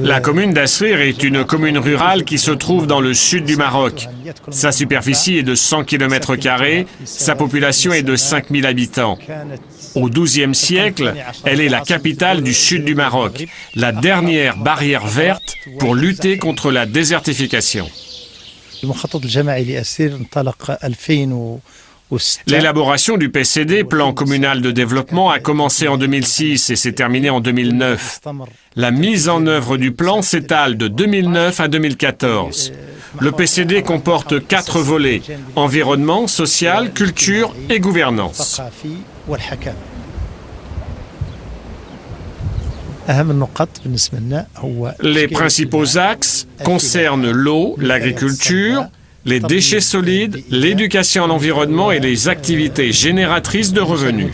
La commune d'Asrir est une commune rurale qui se trouve dans le sud du Maroc. Sa superficie est de 100 km², sa population est de 5000 habitants. Au XIIe siècle, elle est la capitale du sud du Maroc, la dernière barrière verte pour lutter contre la désertification. L'élaboration du PCD, Plan communal de développement, a commencé en 2006 et s'est terminée en 2009. La mise en œuvre du plan s'étale de 2009 à 2014. Le PCD comporte 4 volets: environnement, social, culture et gouvernance. Les principaux axes concernent l'eau, l'agriculture, les déchets solides, l'éducation à l'environnement et les activités génératrices de revenus.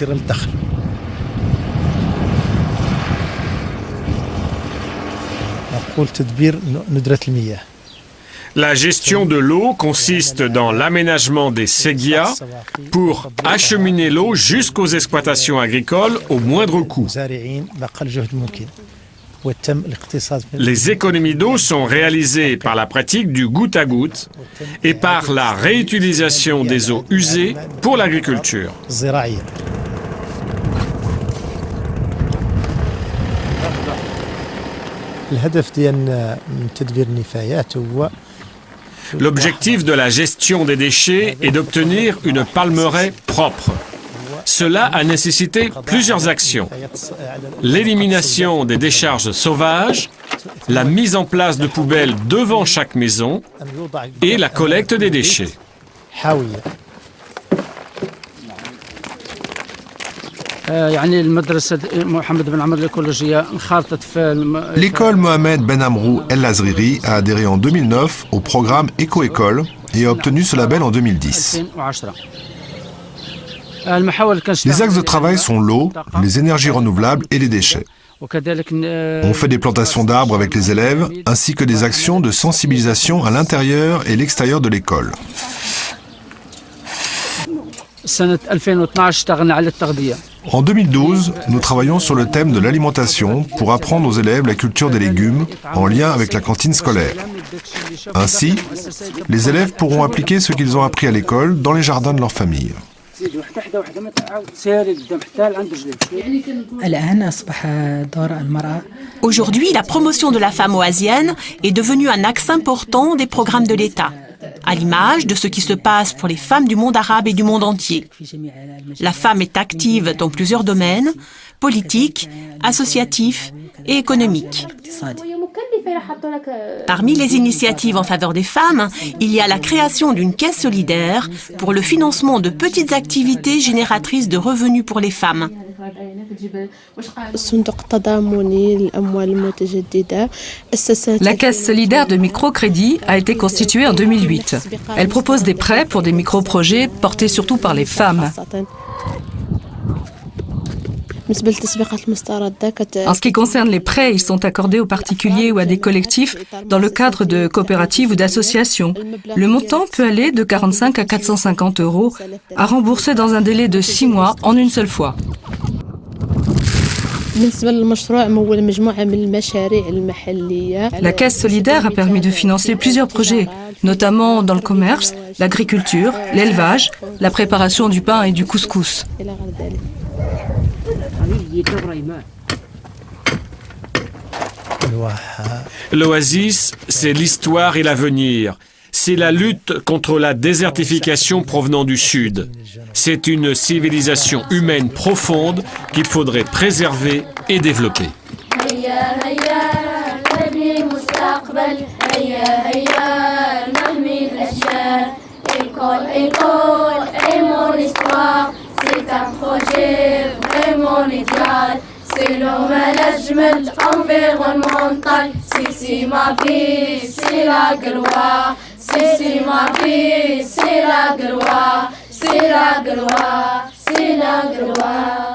La gestion de l'eau consiste dans l'aménagement des séguias pour acheminer l'eau jusqu'aux exploitations agricoles au moindre coût. Les économies d'eau sont réalisées par la pratique du goutte à goutte et par la réutilisation des eaux usées pour l'agriculture. L'objectif de la gestion des déchets est d'obtenir une palmeraie propre. Cela a nécessité plusieurs actions: l'élimination des décharges sauvages, la mise en place de poubelles devant chaque maison et la collecte des déchets. L'école Mohamed Ben Amrou El Azriri a adhéré en 2009 au programme Éco-École et a obtenu ce label en 2010. Les axes de travail sont l'eau, les énergies renouvelables et les déchets. On fait des plantations d'arbres avec les élèves, ainsi que des actions de sensibilisation à l'intérieur et l'extérieur de l'école. En 2012, nous travaillons sur le thème de l'alimentation pour apprendre aux élèves la culture des légumes en lien avec la cantine scolaire. Ainsi, les élèves pourront appliquer ce qu'ils ont appris à l'école dans les jardins de leur famille. Aujourd'hui, la promotion de la femme oasienne est devenue un axe important des programmes de l'État, à l'image de ce qui se passe pour les femmes du monde arabe et du monde entier. La femme est active dans plusieurs domaines: politiques, associatifs et économiques. Parmi les initiatives en faveur des femmes, il y a la création d'une caisse solidaire pour le financement de petites activités génératrices de revenus pour les femmes. La Caisse solidaire de microcrédit a été constituée en 2008. Elle propose des prêts pour des micro-projets portés surtout par les femmes. En ce qui concerne les prêts, ils sont accordés aux particuliers ou à des collectifs dans le cadre de coopératives ou d'associations. Le montant peut aller de 45 à 450 euros, à rembourser dans un délai de 6 mois en une seule fois. La Caisse solidaire a permis de financer plusieurs projets, notamment dans le commerce, l'agriculture, l'élevage, la préparation du pain et du couscous. L'oasis, c'est l'histoire et l'avenir. C'est la lutte contre la désertification provenant du Sud. C'est une civilisation humaine profonde qu'il faudrait préserver et développer. C'est un projet vraiment idéal. C'est le management environnemental. C'est ma vie, c'est la gloire. C'est ma vie, c'est la gloire. C'est la gloire, c'est la gloire.